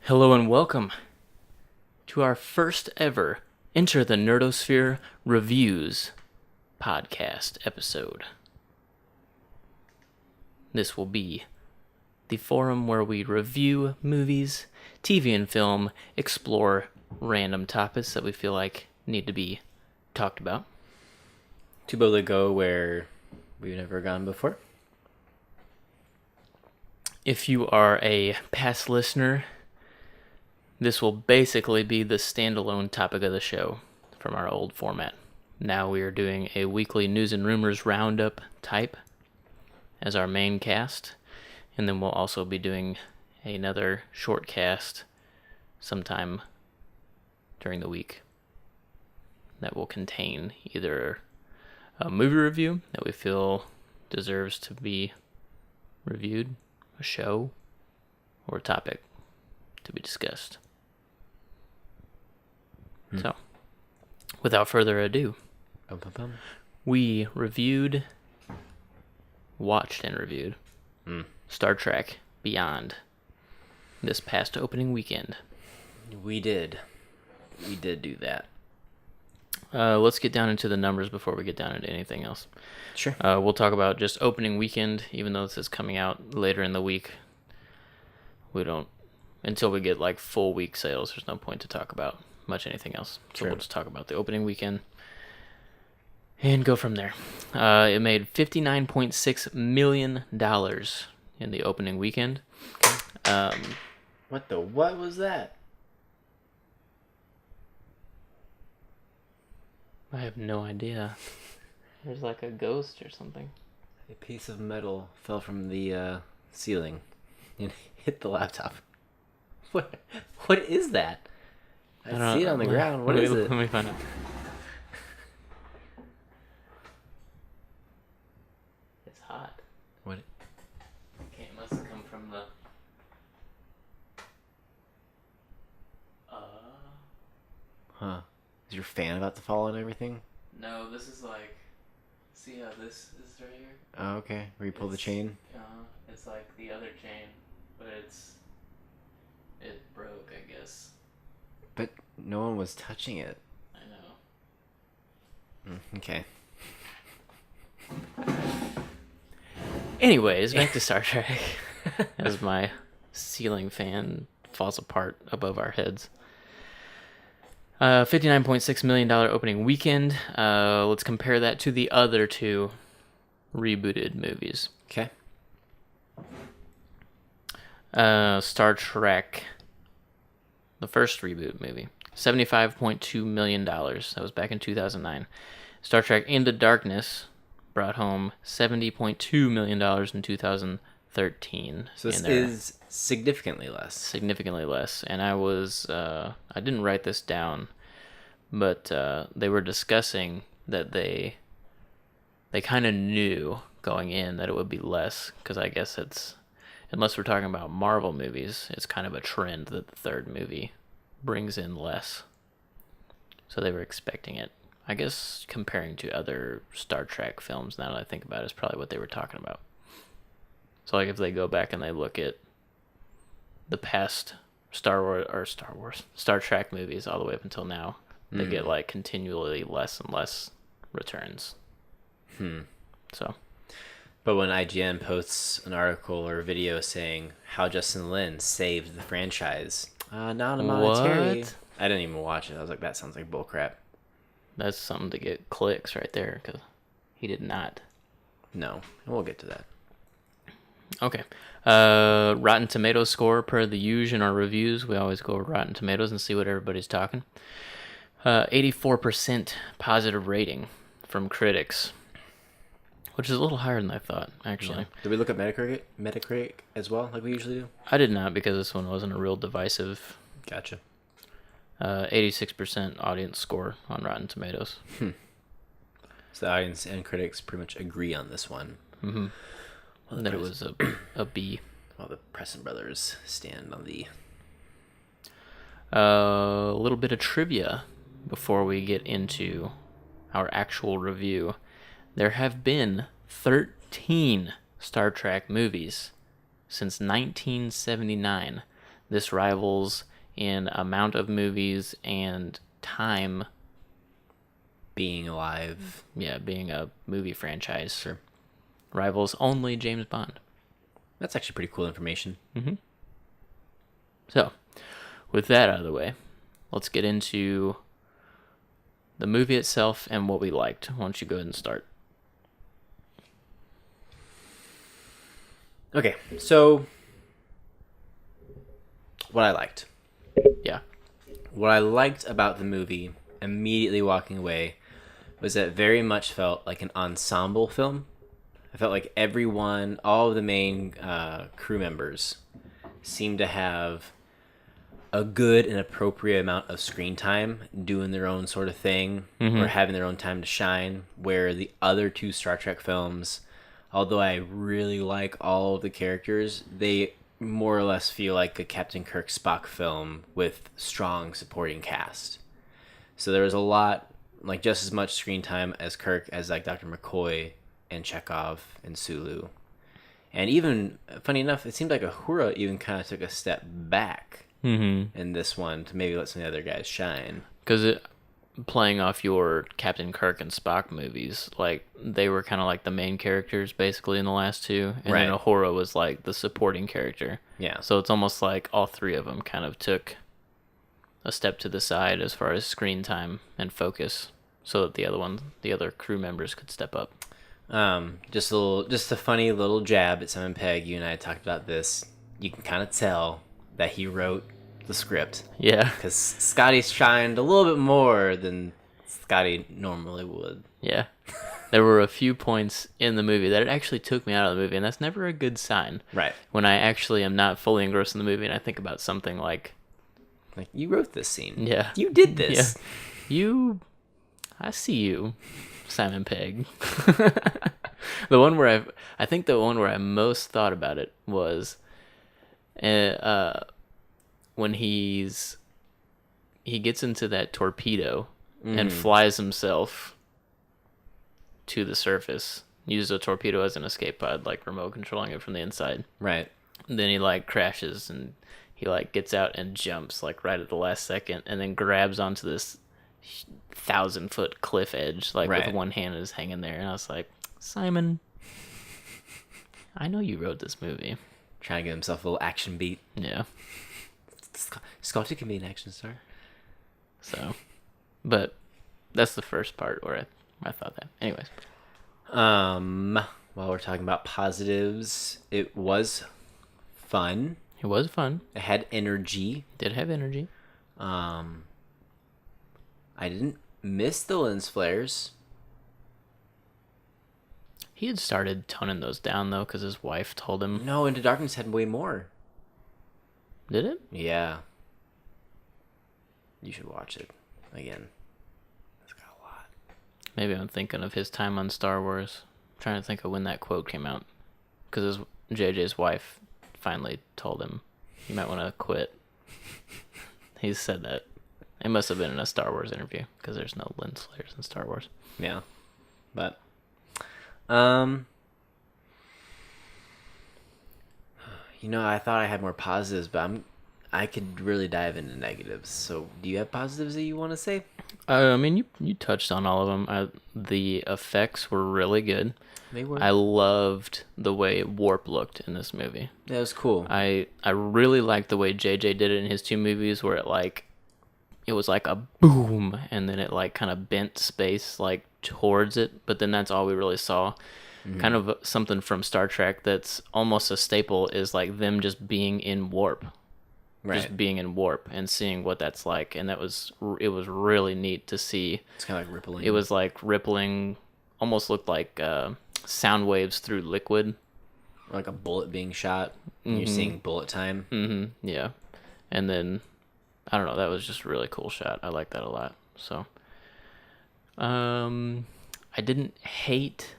Hello and welcome to our first ever Enter the Nerdosphere Reviews podcast episode. This will be the forum where we review movies, TV and film, explore random topics that we feel like need to be talked about. To be able to go where we've never gone before. If you are a past listener, this will basically be the standalone topic of the show from our old format. Now we are doing a weekly news and rumors roundup type as our main cast, and then we'll also be doing another short cast sometime during the week that will contain either a movie review that we feel deserves to be reviewed, a show, or a topic to be discussed. So, without further ado, we watched and reviewed Star Trek Beyond this past opening weekend. We did do that. Let's get down into the numbers before we get down into anything else. Sure. We'll talk about just opening weekend, even though this is coming out later in the week. Until we get like full week sales, there's no point to talk about much anything else. So Sure. We'll just talk about the opening weekend and go from there. It made $59.6 million in the opening weekend. What was that? I have no idea. There's like a ghost or something. A piece of metal fell from the ceiling and hit the laptop. What is that? I see it on the ground. What is it? Let me find out. It's hot. What? Okay, it must have come from the... Huh. Is your fan about to fall and everything? No, this is like... See how this is right here? Oh, okay. Where you pull the chain? It's like the other chain, but it broke, I guess. But no one was touching it. I know. Okay. Anyways, back to Star Trek. As my ceiling fan falls apart above our heads. $59.6 million opening weekend. Let's compare that to the other two rebooted movies. Okay. Star Trek, the first reboot movie, $75.2 million. That was back in 2009. Star Trek Into Darkness brought home $70.2 million in 2013. So this is significantly less. Significantly less. And I didn't write this down, but they were discussing that they kind of knew going in that it would be less, because I guess unless we're talking about Marvel movies, it's kind of a trend that the third movie brings in less. So they were expecting it. I guess comparing to other Star Trek films, now that I think about it, is probably what they were talking about. So like if they go back and they look at the past Star Trek movies all the way up until now, they get like continually less and less returns. So. But when IGN posts an article or a video saying how Justin Lin saved the franchise, not a monetary. What? I didn't even watch it. I was like, that sounds like bullcrap. That's something to get clicks right there, because he did not. No, we'll get to that. Okay. Rotten Tomatoes score per the usual in our reviews. We always go over Rotten Tomatoes and see what everybody's talking. 84% positive rating from critics, which is a little higher than I thought, actually. Yeah. Did we look at Metacritic as well, like we usually do? I did not, because this one wasn't a real divisive. Gotcha. 86% audience score on Rotten Tomatoes. So the audience and critics pretty much agree on this one. Mm-hmm. Well, that it was a B. While the Preston brothers stand on the... A little bit of trivia before we get into our actual review. There have been 13 Star Trek movies since 1979. this rivals in amount of movies and time. Being alive. Yeah, being a movie franchise. Sure. Rivals only James Bond. That's actually pretty cool information. Mm-hmm. So, with that out of the way, let's get into the movie itself and what we liked. Why don't you go ahead and start? Okay, so what I liked. Yeah. What I liked about the movie, immediately walking away, was that it very much felt like an ensemble film. I felt like everyone, all of the main crew members, seemed to have a good and appropriate amount of screen time doing their own sort of thing, or having their own time to shine, where the other two Star Trek films, although I really like all of the characters, they more or less feel like a Captain Kirk Spock film with strong supporting cast. So there was a lot, like just as much screen time as Kirk as like Dr. McCoy and Chekhov and Sulu. And even, funny enough, it seemed like Uhura even kind of took a step back in this one to maybe let some of the other guys shine. Because playing off your Captain Kirk and Spock movies, like they were kind of like the main characters basically in the last two, and then Uhura was like the supporting character. Yeah. So it's almost like all three of them kind of took a step to the side as far as screen time and focus, so that the other crew members could step up. Just a funny little jab at Simon Pegg. You and I talked about this. You can kind of tell that he wrote the script. Yeah. Because Scotty shined a little bit more than Scotty normally would. Yeah. There were a few points in the movie that it actually took me out of the movie, and that's never a good sign. Right. When I actually am not fully engrossed in the movie and I think about something like, you wrote this scene. Yeah. You did this. Yeah. I see you, Simon Pegg. The one where I think the one where I most thought about it was when he gets into that torpedo and flies himself to the surface, uses a torpedo as an escape pod, like remote controlling it from the inside. Right. And then he like crashes and he like gets out and jumps like right at the last second, and then grabs onto this 1,000-foot cliff edge like with one hand is hanging there. And I was like, Simon, I know you wrote this movie. Trying to get himself a little action beat. Yeah. Scotty can be an action star. So, but that's the first part where I thought that. Anyways. While we're talking about positives, it was fun. It was fun. It had energy. Did have energy. I didn't miss the lens flares. He had started toning those down though, because his wife told him. No, Into Darkness had way more. Did it? Yeah. You should watch it again. It's got a lot. Maybe I'm thinking of his time on Star Wars. I'm trying to think of when that quote came out. Because JJ's wife finally told him, you might want to quit. He said that. It must have been in a Star Wars interview, because there's no lens flares in Star Wars. Yeah. But, I thought I had more positives, but I could really dive into negatives. So, do you have positives that you want to say? I mean, you touched on all of them. The effects were really good. They were. I loved the way Warp looked in this movie. That was cool. I really liked the way JJ did it in his two movies, where it was like a boom, and then it like kind of bent space like towards it, but then that's all we really saw. Kind of something from Star Trek that's almost a staple is like them just being in warp. Just being in warp and seeing what that's like, and it was really neat to see. It's kind of like rippling. It was like rippling, almost looked like sound waves through liquid, like a bullet being shot. And you're seeing bullet time. Yeah, and then I don't know. That was just a really cool shot. I like that a lot. So, I didn't hate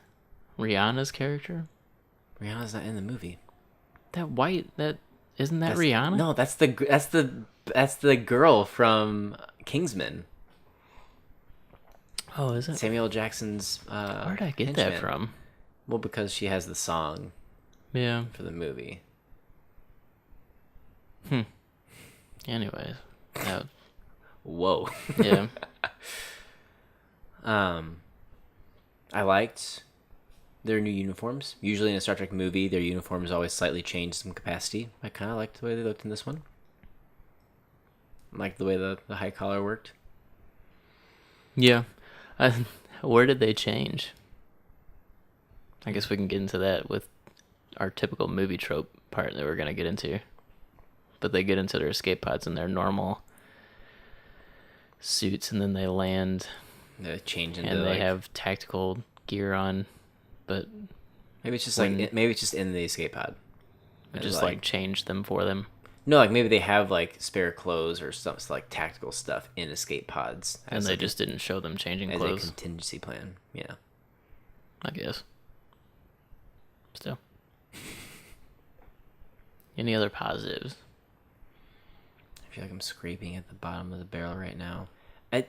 Rihanna's character. Rihanna's not in the movie. Isn't that Rihanna? No, that's the girl from Kingsman. Oh, is it? Samuel L. Jackson's. Where did I get that from? Well, because she has the song. Yeah. For the movie. Anyways, that, Whoa. yeah. I liked their new uniforms. Usually in a Star Trek movie, their uniforms always slightly change some capacity. I kind of liked the way they looked in this one. I liked the way the high collar worked. Yeah. Where did they change? I guess we can get into that with our typical movie trope part that we're going to get into. But they get into their escape pods in their normal suits, and then they land, They change into and they have tactical gear on, but maybe it's just maybe it's just in the escape pod. just like change them for them. No, like maybe they have like spare clothes or some like tactical stuff in escape pods, And they just didn't show them changing as clothes. a contingency plan. Yeah, I guess. Still. Any other positives? I feel like I'm scraping at the bottom of the barrel right now. I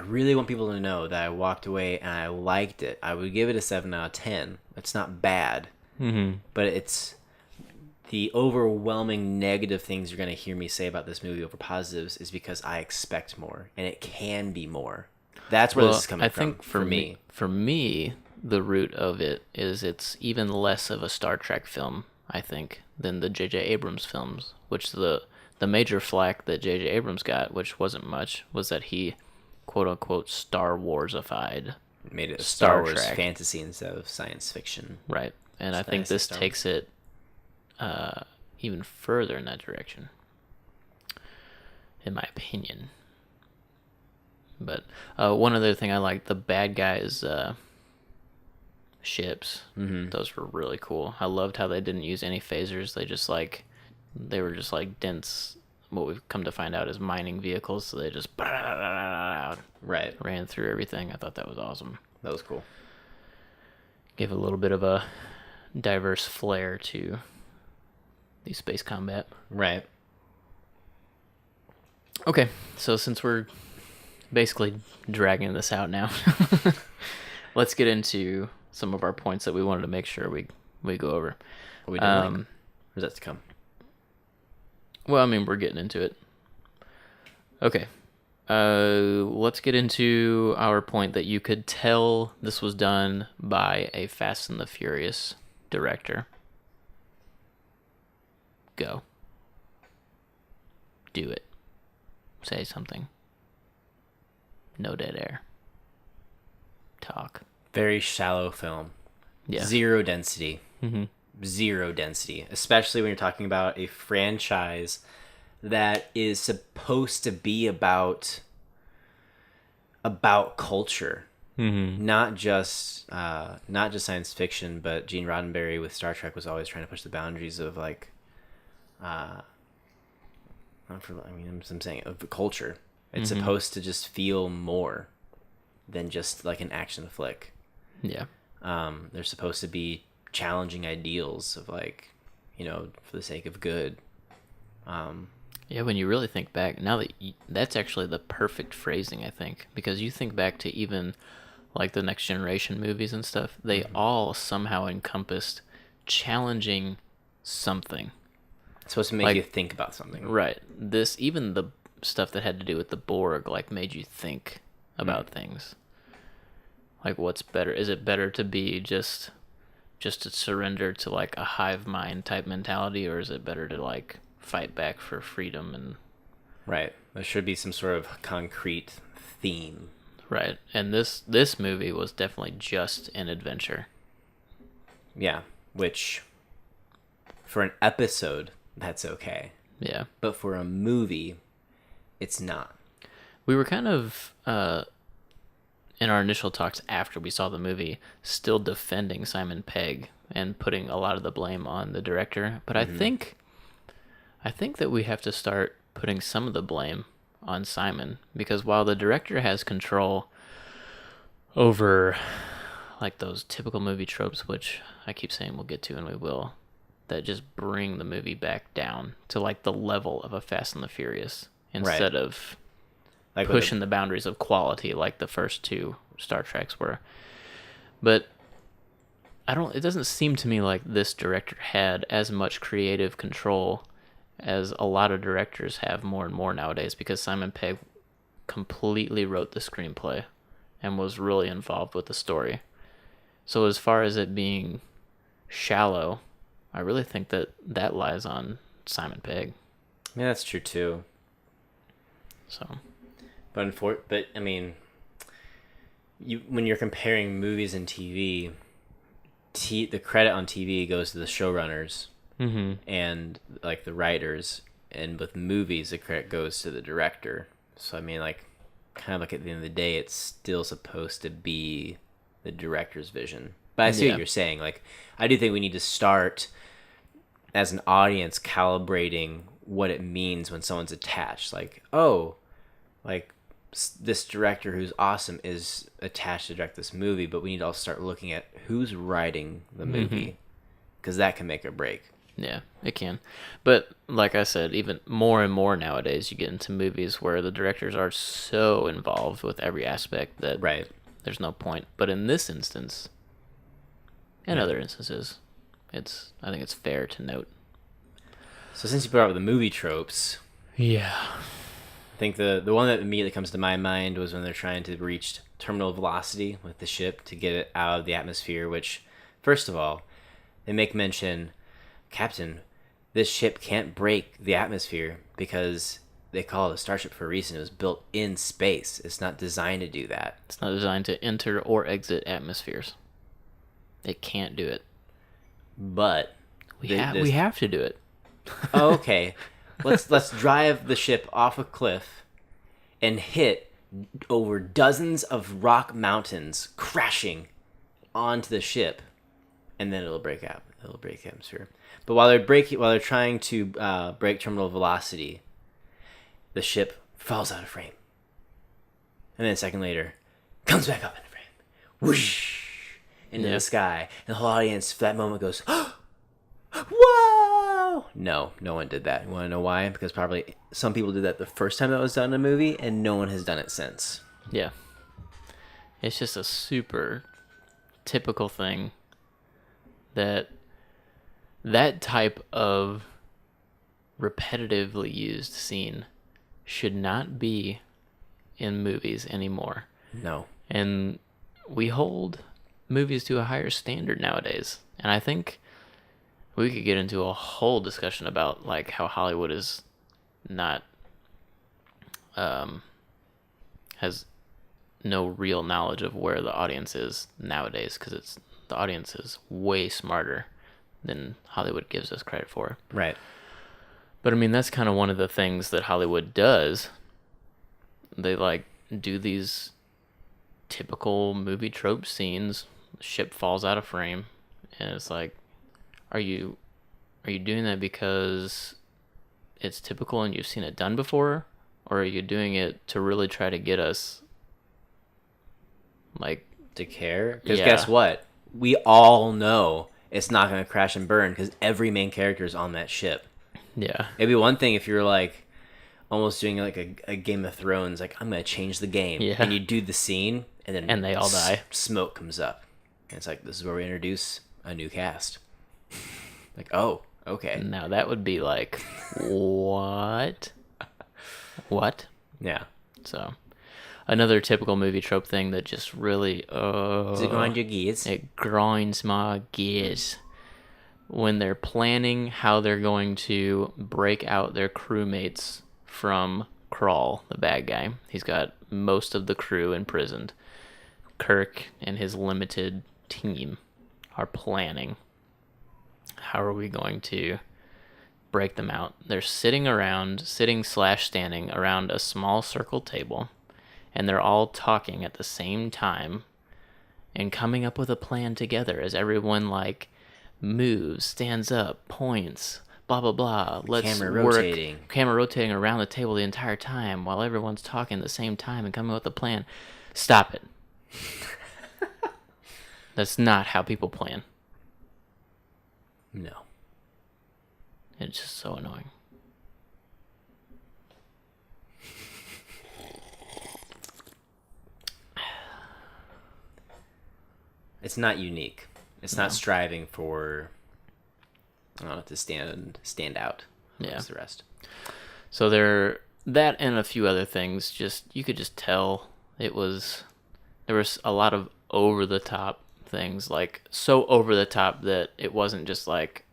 really want people to know that I walked away and I liked it. I would give it a 7 out of 10. It's not bad, but it's the overwhelming negative things you're going to hear me say about this movie over positives is because I expect more, and it can be more. That's where this is coming from. I think for me, the root of it is it's even less of a Star Trek film, I think, than the JJ Abrams films, which the major flack that JJ Abrams got, which wasn't much, was that he quote-unquote Star Warsified. Made it a Star Wars fantasy instead of science fiction. Right. And I think this takes it even further in that direction, in my opinion. But one other thing I liked, the bad guys' ships. Those were really cool. I loved how they didn't use any phasers. They were just like dense, what we've come to find out is mining vehicles, so they just ran through everything. I thought that was awesome. That was cool. Gave a little bit of a diverse flair to the space combat. Right. Okay, so since we're basically dragging this out now, let's get into some of our points that we wanted to make sure we go over. What we didn't like? Or is that to come? Well, I mean, we're getting into it. Okay. Let's get into our point that you could tell this was done by a Fast and the Furious director. Go. Do it. Say something. No dead air. Talk. Very shallow film. Yeah. Zero density. Zero density. Especially when you're talking about a franchise that is supposed to be about culture. Not just science fiction, but Gene Roddenberry with Star Trek was always trying to push the boundaries of like I'm saying of culture. It's supposed to just feel more than just like an action flick. Yeah. There's supposed to be challenging ideals of like, for the sake of good. Yeah, when you really think back, now that that's actually the perfect phrasing, I think, because you think back to even like the Next Generation movies and stuff, they all somehow encompassed challenging something. It's supposed to make you think about something. Right. Even the stuff that had to do with the Borg, like made you think about things. Like, what's better? Is it better to be just to surrender to like a hive mind type mentality, or is it better to like fight back for freedom? And right, there should be some sort of concrete theme. Right, and this movie was definitely just an adventure. Yeah, which for an episode that's okay. Yeah, but for a movie, it's not. We were kind of in our initial talks after we saw the movie, still defending Simon Pegg and putting a lot of the blame on the director. But I think that we have to start putting some of the blame on Simon, because while the director has control over like those typical movie tropes, which I keep saying we'll get to, and we will, that just bring the movie back down to like the level of a Fast and the Furious instead of like pushing the boundaries of quality like the first two Star Treks were. But it doesn't seem to me like this director had as much creative control as a lot of directors have more and more nowadays, because Simon Pegg completely wrote the screenplay and was really involved with the story. So as far as it being shallow, I really think that lies on Simon Pegg. Yeah, that's true too. So, but I mean, when you're comparing movies and TV, the credit on TV goes to the showrunners and like the writers, and with movies, the credit goes to the director. So I mean, like, kind of like at the end of the day, it's still supposed to be the director's vision. But I see what you're saying. Like, I do think we need to start as an audience calibrating what it means when someone's attached. Like, oh, like this director who's awesome is attached to direct this movie, but we need to also start looking at who's writing the movie, because that can make or break. Yeah, it can. But like I said, even more and more nowadays, you get into movies where the directors are so involved with every aspect that there's no point. But in this instance, and other instances, I think it's fair to note. So since you brought up the movie tropes, yeah, I think the one that immediately comes to my mind was when they're trying to reach terminal velocity with the ship to get it out of the atmosphere, which, first of all, they make mention, Captain, this ship can't break the atmosphere because they call it a starship for a reason. It was built in space. It's not designed to do that. It's not designed to enter or exit atmospheres. It can't do it. But we have to do it. Oh, okay. Let's drive the ship off a cliff and hit over dozens of rock mountains, crashing onto the ship, and then it'll break out. It'll break the atmosphere. But while they're trying to break terminal velocity, the ship falls out of frame, and then a second later, comes back up in frame, whoosh, into the sky, and the whole audience for that moment goes, "Whoa!" No one did that. You want to know why? Because probably some people did that the first time that was done in a movie, and no one has done it since. Yeah, it's just a super typical thing that type of repetitively used scene should not be in movies anymore. No. And we hold movies to a higher standard nowadays. And I think we could get into a whole discussion about like how Hollywood is not has no real knowledge of where the audience is nowadays, because the audience is way smarter than Hollywood gives us credit for. Right. But I mean, that's kind of one of the things that Hollywood does. They like do these typical movie trope scenes. Ship falls out of frame, and it's like, are you doing that because it's typical and you've seen it done before, or are you doing it to really try to get us like to care? Because guess what? We all know it's not going to crash and burn because every main character is on that ship. Yeah. It'd be one thing if you're like almost doing like a Game of Thrones, like, I'm going to change the game. Yeah. And you do the scene, and then they all die. Smoke comes up. And it's like, this is where we introduce a new cast. Like, oh, okay. Now that would be like, what? What? Yeah. So, another typical movie trope thing that just really, Does it grind your gears? It grinds my gears. When they're planning how they're going to break out their crewmates from Crawl, the bad guy. He's got most of the crew imprisoned. Kirk and his limited team are planning. How are we going to break them out? They're sitting / standing around a small circle table, and they're all talking at the same time and coming up with a plan together as everyone like moves, stands up, points, blah blah blah. Let's camera rotating around the table the entire time while everyone's talking at the same time and coming up with a plan. Stop it. That's not how people plan. No. It's just so annoying. It's not unique. It's not striving for, to stand out. amongst the rest. So that and a few other things, you could just tell there was a lot of over the top things, like so over the top that it wasn't just like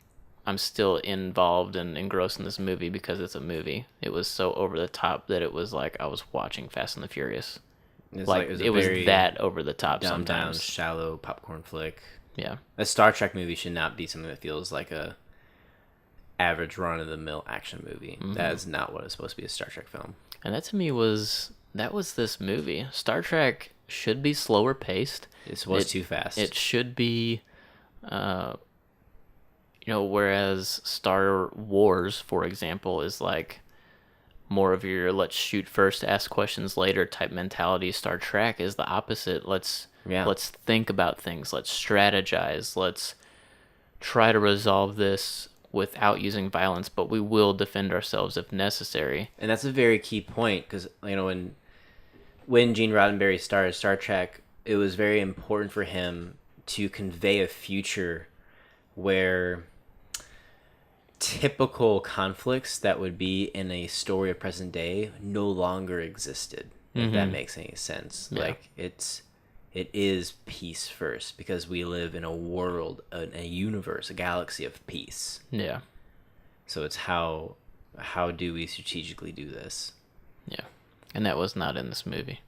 I'm still involved and engrossed in this movie because it's a movie. It was so over the top that it was like I was watching Fast and the Furious. It was that over the top dumbed down, sometimes. shallow popcorn flick. Yeah. A Star Trek movie should not be something that feels like a average run-of-the-mill action movie. Mm-hmm. That is not what it's supposed to be, a Star Trek film. And that to me was this movie. Star Trek should be slower paced. It was too fast. It should be, whereas Star Wars, for example, is like more of your let's shoot first, ask questions later type mentality. Star Trek is the opposite. Let's think about things. Let's strategize. Let's try to resolve this without using violence, but we will defend ourselves if necessary. And that's a very key point, because when Gene Roddenberry started Star Trek, it was very important for him to convey a future where typical conflicts that would be in a story of present day no longer existed, if that makes any sense. Yeah. Like it is peace first, because we live in a world, a universe, a galaxy of peace. Yeah. So it's how do we strategically do this? Yeah. And that was not in this movie.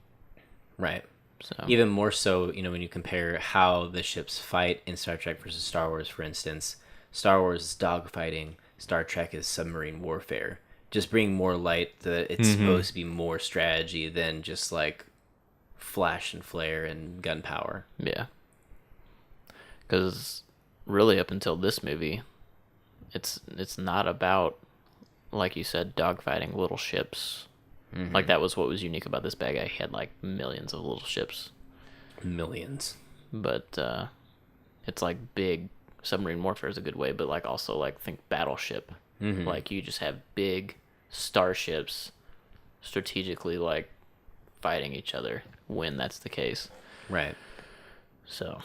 Right. So even more so, when you compare how the ships fight in Star Trek versus Star Wars, for instance, Star Wars is dogfighting, Star Trek is submarine warfare. Just bring more light that it's supposed to be more strategy than just like flash and flare and gunpowder. Yeah. Because really up until this movie, it's not about, like you said, dogfighting little ships. Mm-hmm. Like that was what was unique about this bad guy. He had like millions of little ships. Millions. But it's like big submarine warfare is a good way, but like also like think battleship. Mm-hmm. Like you just have big starships strategically like fighting each other when that's the case. Right. So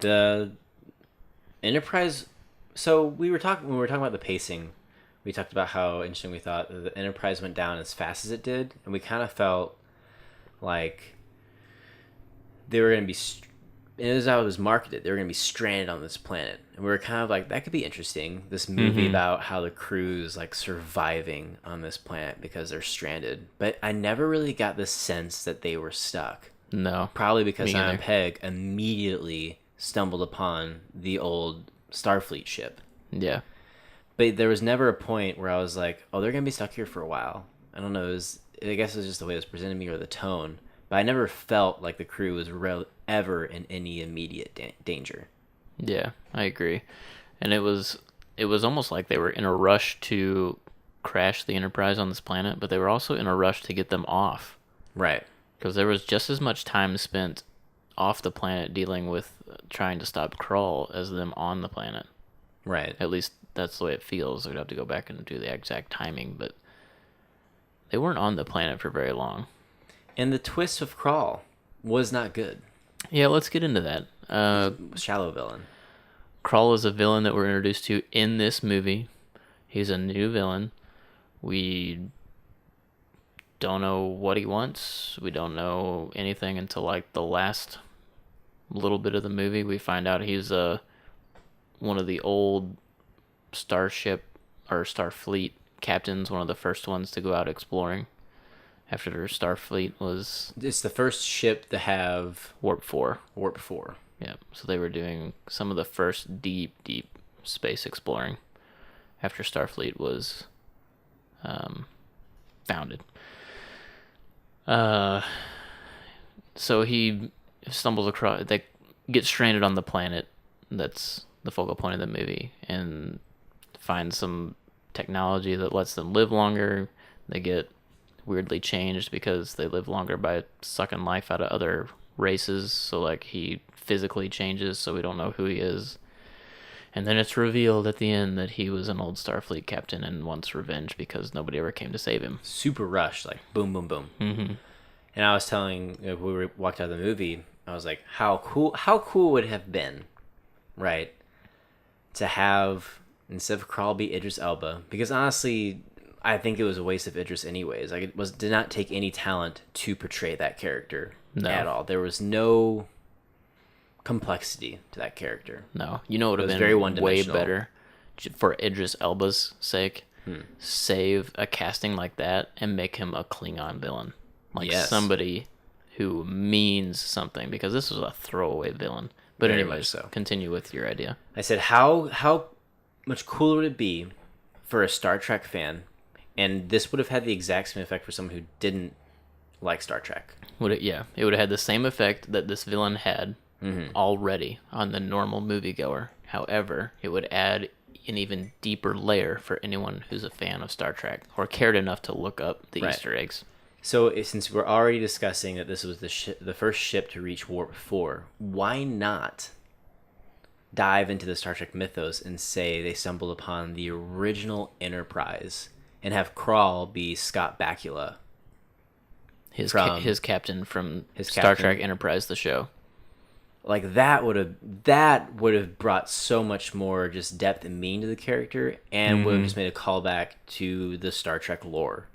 the Enterprise, so when we were talking about the pacing, we talked about how interesting we thought the Enterprise went down as fast as it did, and we kind of felt like they were going to be, and as how it was marketed, they were going to be stranded on this planet. And we were kind of like, that could be interesting, this movie about how the crew's like surviving on this planet because they're stranded. But I never really got the sense that they were stuck. No. Probably because Simon Pegg immediately stumbled upon the old Starfleet ship. Yeah. But there was never a point where I was like, oh, they're going to be stuck here for a while. I don't know. I guess it was just the way it was presented to me or the tone. But I never felt like the crew was ever in any immediate danger. Yeah, I agree. And it was almost like they were in a rush to crash the Enterprise on this planet, but they were also in a rush to get them off. Right. Because there was just as much time spent off the planet dealing with trying to stop Krull as them on the planet. Right. At least that's the way it feels. We'd have to go back and do the exact timing, but they weren't on the planet for very long. And the twist of Krull was not good. Yeah, let's get into that. Shallow villain. Krull is a villain that we're introduced to in this movie. He's a new villain. We don't know what he wants. We don't know anything until like the last little bit of the movie. We find out he's one of the old starship or Starfleet captains, one of the first ones to go out exploring after their Starfleet was... It's the first ship to have... Warp 4. Warp 4. Yeah, so they were doing some of the first deep space exploring after Starfleet was founded. So he stumbles across... They get stranded on the planet. That's the focal point of the movie. And find some technology that lets them live longer. They get weirdly changed because they live longer by sucking life out of other races. So like he physically changes, so we don't know who he is. And then it's revealed at the end that he was an old Starfleet captain and wants revenge because nobody ever came to save him. Super rushed, like boom, boom, boom. Mm-hmm. And I was telling, we walked out of the movie, I was like, how cool would it have been, right, to have instead of Crawl, be Idris Elba. Because honestly, I think it was a waste of Idris anyways. Like, did not take any talent to portray that character at all. There was no complexity to that character. No. You know what would have very been way one-dimensional. better for Idris Elba's sake? Save a casting like that and make him a Klingon villain. Like somebody who means something, because this was a throwaway villain. But Very anyways, much so. Continue with your idea. I said, how much cooler would it be for a Star Trek fan? And this would have had the exact same effect for someone who didn't like Star Trek. Would it? Yeah, it would have had the same effect that this villain had already on the normal moviegoer. However, it would add an even deeper layer for anyone who's a fan of Star Trek or cared enough to look up the Easter eggs. So since we're already discussing that this was the first ship to reach Warp 4, why not dive into the Star Trek mythos and say they stumbled upon the original Enterprise and have Crawl be Scott Bakula? His captain from Star Trek Enterprise, the show. Like, that would have brought so much more just depth and meaning to the character, and would have just made a callback to the Star Trek lore.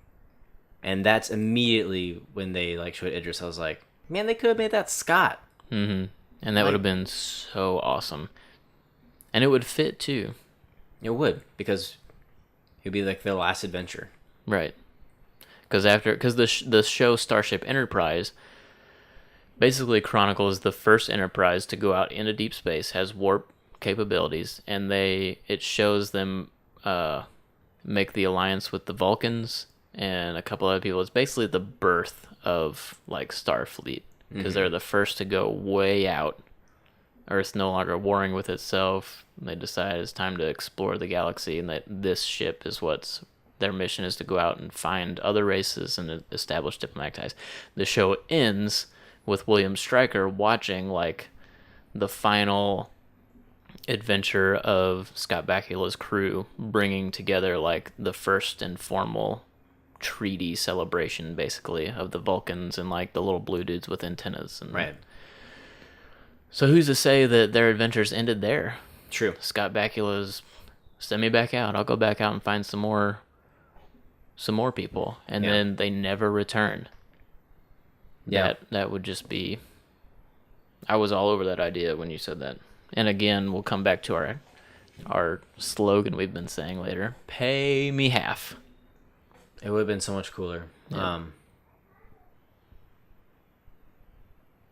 And that's immediately when they showed Idris. I was like, man, they could have made that Scott. And that would have been so awesome, and it would fit too. It would, because it would be like their last adventure, right? Because the show Starship Enterprise basically chronicles the first Enterprise to go out into deep space, has warp capabilities, and it shows them make the alliance with the Vulcans and a couple other people. It's basically the birth of Starfleet, because they're the first to go way out. Earth's no longer warring with itself. They decide it's time to explore the galaxy, and that this ship is their mission is to go out and find other races and establish diplomatic ties. The show ends with William Stryker watching the final adventure of Scott Bakula's crew, bringing together the first informal treaty celebration, basically, of the Vulcans and the little blue dudes with antennas. And right. So who's to say that their adventures ended there? True. Scott Bakula's, send me back out. I'll go back out and find some more people, and then they never return. Yeah, that would just be. I was all over that idea when you said that. And again, we'll come back to our slogan we've been saying later. Pay me half. It would have been so much cooler. Yeah.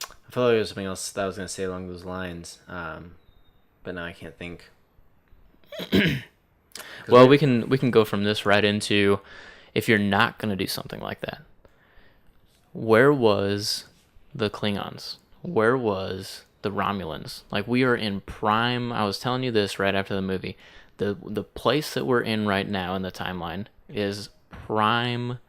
I feel like there was something else that I was going to say along those lines, but now I can't think. Well, we can go from this right into, if you're not going to do something like that, where was the Klingons? Where was the Romulans? We are in prime. I was telling you this right after the movie. The place that we're in right now in the timeline is prime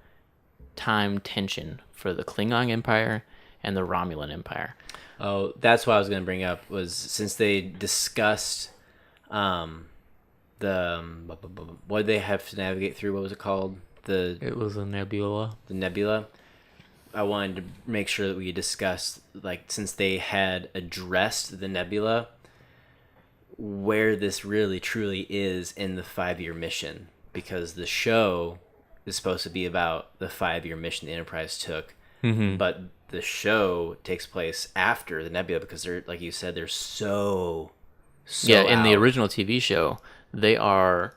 time tension for the Klingon Empire and the Romulan Empire. Oh, that's what I was going to bring up, was since they discussed what did they have to navigate through? What was it called? It was a nebula. The nebula. I wanted to make sure that we discussed, since they had addressed the nebula, where this really truly is in the 5-year mission, because the show is supposed to be about the 5-year mission the Enterprise took, but the show takes place after the nebula, because they're, like you said, they're so in the original TV show, they are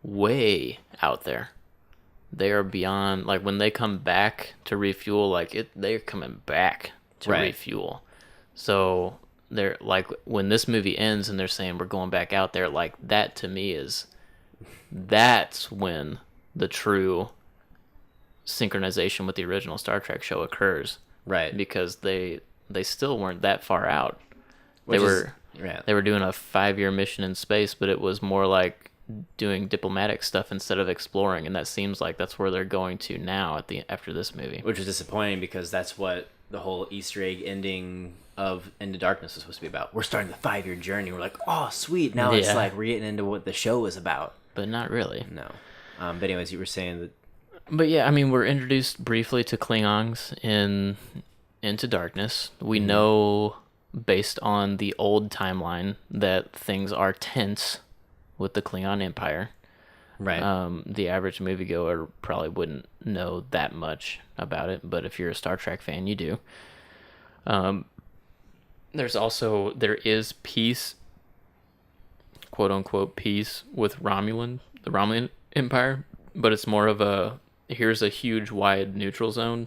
way out there. They are beyond, when they come back to refuel, they're coming back to refuel. So they're when this movie ends and they're saying we're going back out there, that to me that's when the true synchronization with the original Star Trek show occurs. Right. Because they still weren't that far out. They were doing a 5-year mission in space, but it was more doing diplomatic stuff instead of exploring, and that seems like that's where they're going to now after this movie. Which is disappointing, because that's what the whole Easter egg ending of Into Darkness was supposed to be about. We're starting the 5-year journey. We're like, oh, sweet. Now it's we're getting into what the show is about. But not really. No. But anyways, you were saying that. But yeah, we're introduced briefly to Klingons in Into Darkness. We know, based on the old timeline, that things are tense with the Klingon Empire. Right. The average moviegoer probably wouldn't know that much about it, but if you're a Star Trek fan, you do. There is peace, quote unquote peace, with the Romulan Empire, but it's more of a, here's a huge wide neutral zone.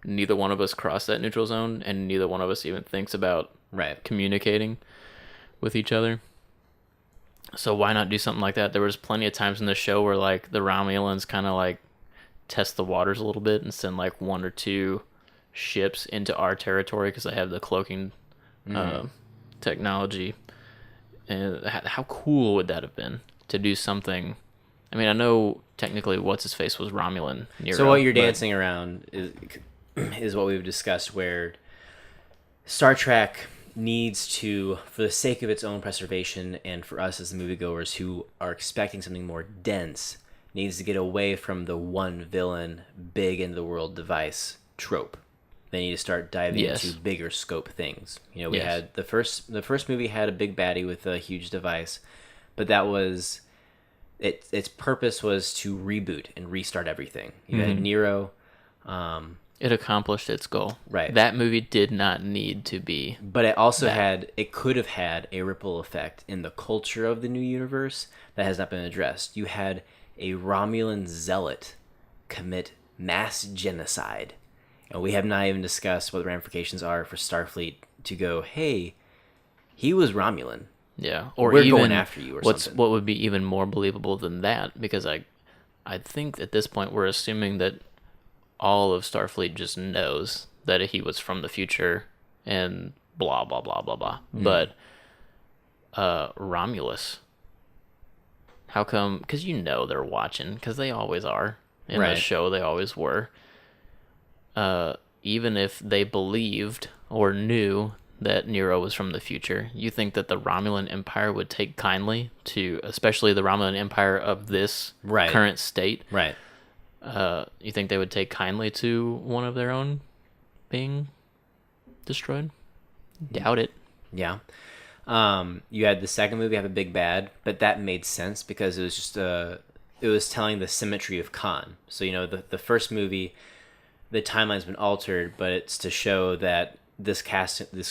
Neither one of us cross that neutral zone, and neither one of us even thinks about communicating with each other. So why not do something like that? There was plenty of times in the show where like the Romulans kind of like test the waters a little bit and send like one or two ships into our territory because they have the cloaking technology. And how cool would that have been to do something? I mean, I know technically what's his face was Romulan. Nero, so what you're dancing around is what we've discussed, where Star Trek needs to, for the sake of its own preservation and for us as the moviegoers who are expecting something more dense, needs to get away from the one villain, big into the world device trope. They need to start diving into bigger scope things. You know, we had the first movie had a big baddie with a huge device, but that was its purpose was to reboot and restart everything. You had Nero. It accomplished its goal. Right. That movie did not need to be. But it also it could have had a ripple effect in the culture of the new universe that has not been addressed. You had a Romulan zealot commit mass genocide. And we have not even discussed what the ramifications are for Starfleet to go, hey, he was Romulan. Yeah. Or we're even going after you or something. What would be even more believable than that? Because I think at this point we're assuming that all of Starfleet just knows that he was from the future and blah, blah, blah, blah, blah. But Romulus, how come? Because you know they're watching, because they always are. In the show, they always were. Even if they believed or knew that Nero was from the future, you think that the Romulan Empire would take kindly to, especially the Romulan Empire of this current state. Right. You think they would take kindly to one of their own being destroyed? Doubt it. Yeah. You had the second movie have a big bad, but that made sense because it was just it was telling the symmetry of Khan. So, you know, the first movie, the timeline's been altered, but it's to show that this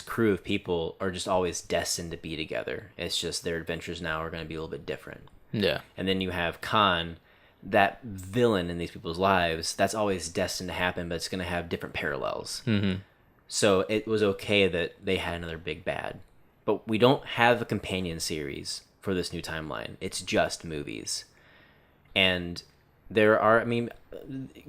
crew of people are just always destined to be together. It's just their adventures now are going to be a little bit different. Yeah. And then you have Khan, that villain in these people's lives, that's always destined to happen, but it's going to have different parallels. Mm-hmm. So it was okay that they had another big bad. But we don't have a companion series for this new timeline. It's just movies. And there are, I mean,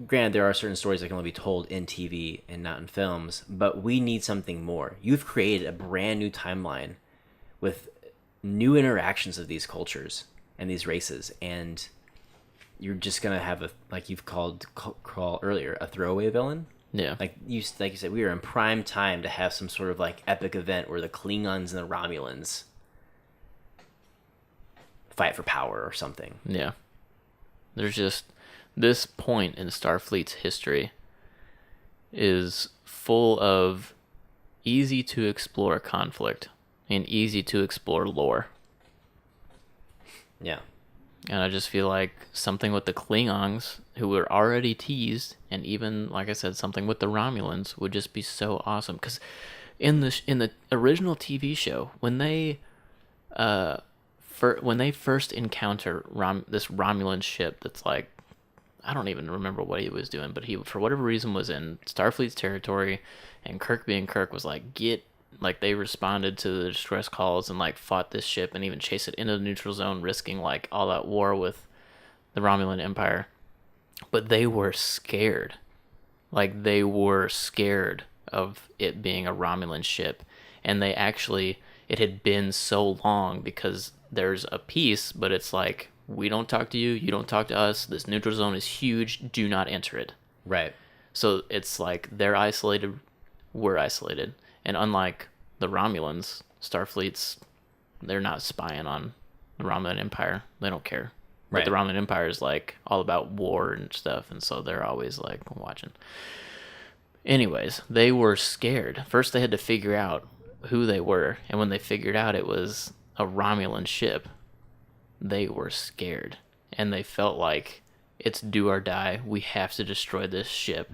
granted, there are certain stories that can only be told in TV and not in films, but we need something more. You've created a brand new timeline with new interactions of these cultures and these races, and you're just going to have a, like you've called earlier, a throwaway villain? Yeah. Like you said, we are in prime time to have some sort of like epic event where the Klingons and the Romulans fight for power or something. Yeah. There's just, this point in Starfleet's history is full of easy to explore conflict and easy to explore lore. Yeah. And I just feel like something with the Klingons, who were already teased, and even, like I said, something with the Romulans would just be so awesome. Because in the original TV show, when they first encounter this Romulan ship that's like, I don't even remember what he was doing, but he, for whatever reason, was in Starfleet's territory, and Kirk being Kirk was like, they responded to the distress calls and like fought this ship and even chased it into the neutral zone, risking like all that war with the Romulan Empire. But they were scared. Like, they were scared of it being a Romulan ship. And they actually, it had been so long because there's a peace, but it's like, we don't talk to you, you don't talk to us, this neutral zone is huge, do not enter it. Right. So it's like, they're isolated, we're isolated. And unlike the Romulans, they're not spying on the Romulan Empire. They don't care. Right. But the Romulan Empire is like all about war and stuff, and so they're always like watching. Anyways, they were scared. First they had to figure out who they were, and when they figured out it was a Romulan ship, they were scared. And they felt like it's do or die. We have to destroy this ship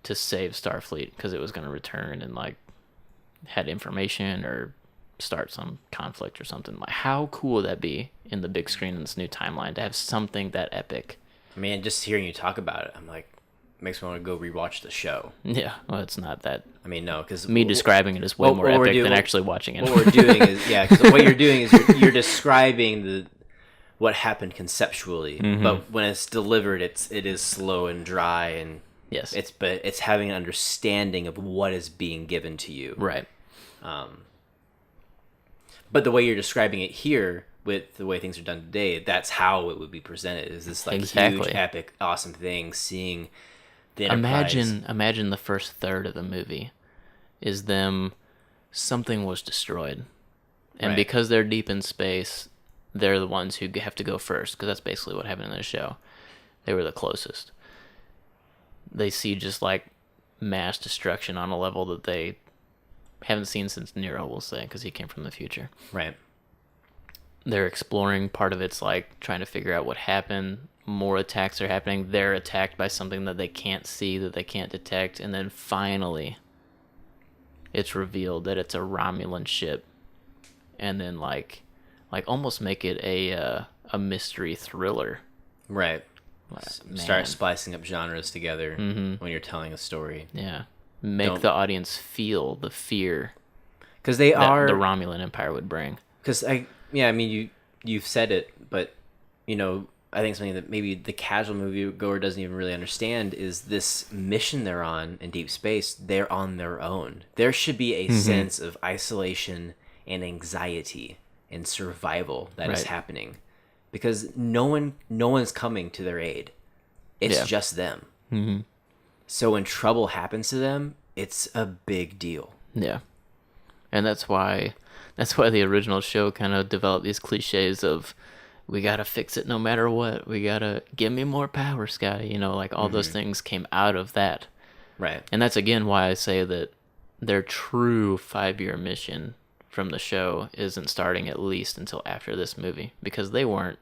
to save Starfleet because it was going to return and like had information or start some conflict or something. Like, how cool would that be in the big screen in this new timeline to have something that epic? Man, just hearing you talk about it, I'm like, makes me want to go rewatch the show. Yeah, well, it's not that. I mean, no, because me describing it is way more epic than actually watching it. What we're doing is, yeah, because what you're doing is you're describing what happened conceptually, but when it's delivered, it is slow and dry, and yes, it's having an understanding of what is being given to you, right? But the way you're describing it here, with the way things are done today, that's how it would be presented. Is this like huge, epic, awesome thing? Seeing the Enterprise. Imagine the first third of the movie is them. Something was destroyed, and because they're deep in space, they're the ones who have to go first. Because that's basically what happened in the show. They were the closest. They see just like mass destruction on a level that they haven't seen since Nero, we'll say, because he came from the future. Right. They're exploring. Part of it's like trying to figure out what happened. More attacks are happening. They're attacked by something that they can't see, that they can't detect. And then finally, it's revealed that it's a Romulan ship. And then like almost make it a mystery thriller. Right. Start splicing up genres together when you're telling a story. Yeah. Make the audience feel the fear because the Romulan Empire would bring. Because you've said it, but I think something that maybe the casual moviegoer doesn't even really understand is this mission they're on in deep space. They're on their own. There should be a sense of isolation and anxiety and survival that is happening, because no one's coming to their aid. It's just them. Mm-hmm. So when trouble happens to them, it's a big deal. Yeah. And that's why the original show kind of developed these cliches of, we got to fix it no matter what. We got to give me more power, Scotty. Like all those things came out of that. Right. And that's again why I say that their true 5-year mission from the show isn't starting at least until after this movie, because they weren't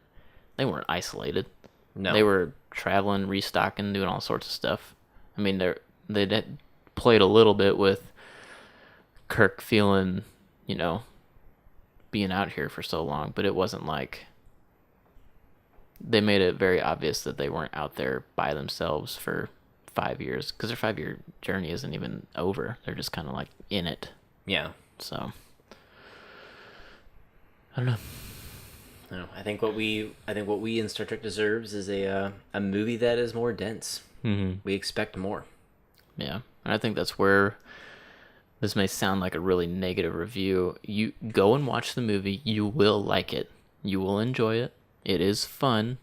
isolated. No. They were traveling, restocking, doing all sorts of stuff. I mean, they played a little bit with Kirk feeling, being out here for so long, but it wasn't like they made it very obvious that they weren't out there by themselves for 5 years, because their 5-year journey isn't even over. They're just kind of like in it. Yeah. So I don't know. No, I think what we in Star Trek deserves is a movie that is more dense. Mm-hmm. We expect more. Yeah, and I think that's where this may sound like a really negative review. You go and watch the movie. You will like it. You will enjoy it. It is fun,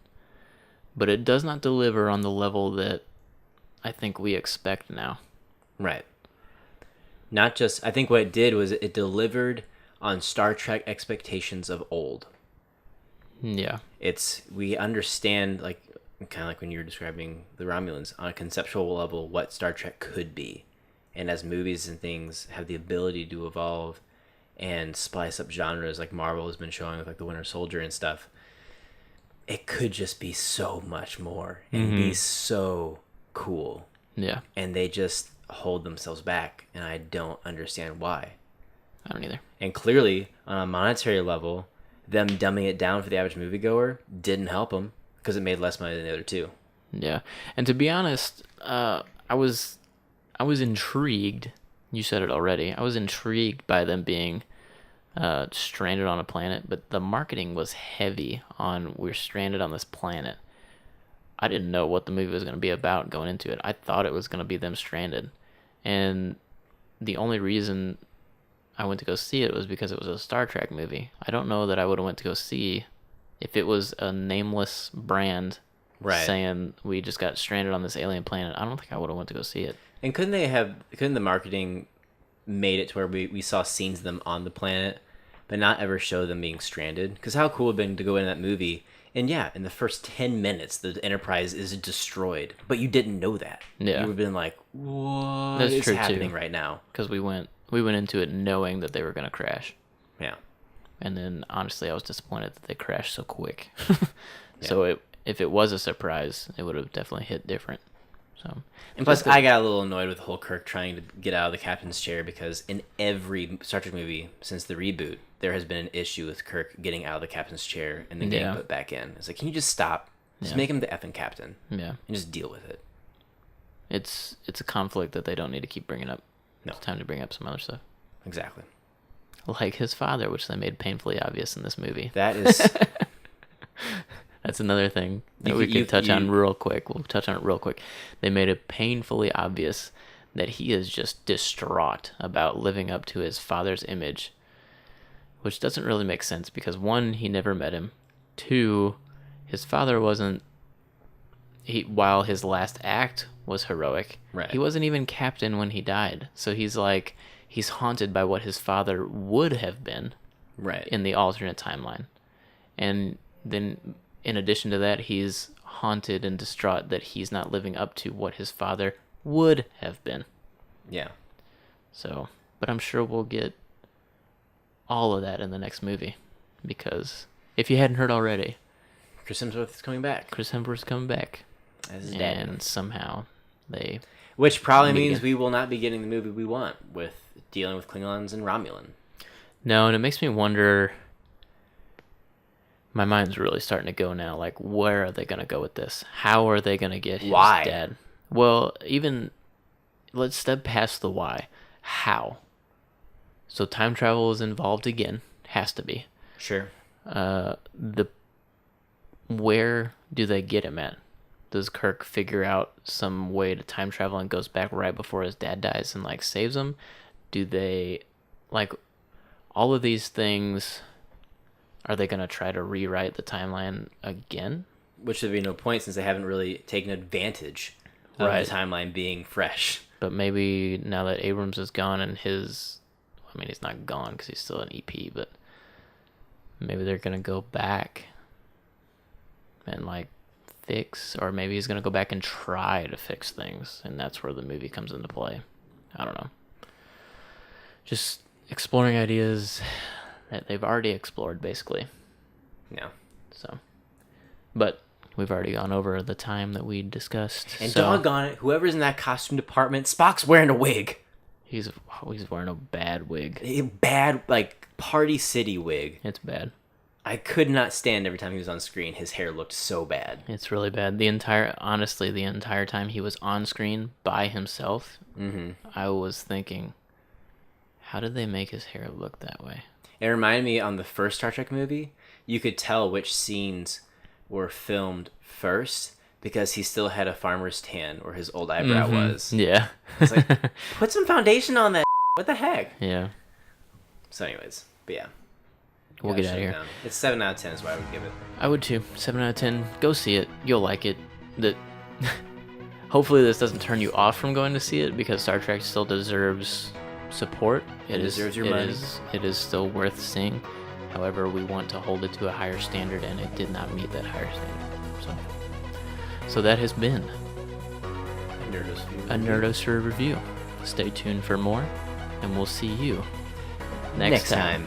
but it does not deliver on the level that I think we expect now. Right. Not just, I think what it did was it delivered on Star Trek expectations of old. Yeah. We understand, like, kind of like when you were describing the Romulans, on a conceptual level, what Star Trek could be. And as movies and things have the ability to evolve and splice up genres like Marvel has been showing with like the Winter Soldier and stuff, it could just be so much more and be so cool. Yeah. And they just hold themselves back, and I don't understand why. I don't either. And clearly, on a monetary level, them dumbing it down for the average moviegoer didn't help them, because it made less money than the other two. Yeah. And to be honest, I was intrigued. You said it already. I was intrigued by them being stranded on a planet, but the marketing was heavy on, we're stranded on this planet. I didn't know what the movie was going to be about going into it. I thought it was going to be them stranded. And the only reason I went to go see it was because it was a Star Trek movie. I don't know that I would have went to go see if it was a nameless brand saying we just got stranded on this alien planet. I don't think I would have went to go see it. And couldn't the marketing made it to where we saw scenes of them on the planet, but not ever show them being stranded? Because how cool would it have been to go in that movie, and in the first 10 minutes, the Enterprise is destroyed, but you didn't know that. Yeah. You would have been like, what is happening right now? Because we went into it knowing that they were going to crash. Yeah. And then, honestly, I was disappointed that they crashed so quick. So if it was a surprise, it would have definitely hit different. So, and plus, I got a little annoyed with the whole Kirk trying to get out of the captain's chair, because in every Star Trek movie since the reboot, there has been an issue with Kirk getting out of the captain's chair and then getting put back in. It's like, can you just stop? Just make him the effing captain. Yeah. And just deal with it. It's a conflict that they don't need to keep bringing up. No. It's time to bring up some other stuff. Exactly. Like his father, which they made painfully obvious in this movie. That is... That's another thing that we could touch on real quick. We'll touch on it real quick. They made it painfully obvious that he is just distraught about living up to his father's image, which doesn't really make sense because, one, he never met him. Two, his father wasn't... While his last act was heroic, he wasn't even captain when he died. So he's haunted by what his father would have been in the alternate timeline. And then... in addition to that, he's haunted and distraught that he's not living up to what his father would have been. Yeah. So, but I'm sure we'll get all of that in the next movie. Because if you hadn't heard already, Chris Hemsworth is coming back. Chris Hemsworth's coming back. As his dad. And somehow they... Which probably means we will not be getting the movie we want with dealing with Klingons and Romulan. No, and it makes me wonder... My mind's really starting to go now. Like, where are they going to go with this? How are they going to get his dad? Well, even... Let's step past the why. How? So time travel is involved again. Has to be. Sure. Where do they get him at? Does Kirk figure out some way to time travel and goes back right before his dad dies and, like, saves him? Do they... Like, all of these things... Are they going to try to rewrite the timeline again? Which would be no point since they haven't really taken advantage of the timeline being fresh. But maybe now that Abrams is gone and his... I mean, he's not gone because he's still an EP, but maybe they're going to go back and, like, fix... Or maybe he's going to go back and try to fix things, and that's where the movie comes into play. I don't know. Just exploring ideas... that they've already explored, basically. Yeah. So, but we've already gone over the time that we discussed. And doggone it, whoever's in that costume department, Spock's wearing a wig. He's wearing a bad wig. A bad, like, Party City wig. It's bad. I could not stand every time he was on screen. His hair looked so bad. It's really bad. Honestly, the entire time he was on screen by himself, I was thinking, how did they make his hair look that way? It reminded me on the first Star Trek movie, you could tell which scenes were filmed first because he still had a farmer's tan where his old eyebrow was. Yeah. It's like, put some foundation on that. What the heck? Yeah. So anyways, but yeah. We'll get out of here. It's 7 out of 10 is what I would give it. I would too. 7 out of 10. Go see it. You'll like it. Hopefully this doesn't turn you off from going to see it because Star Trek still deserves... support. It deserves your money. It is still worth seeing. However, we want to hold it to a higher standard, and it did not meet that higher standard. So that has been a Nerdosphere review. Stay tuned for more, and we'll see you next time.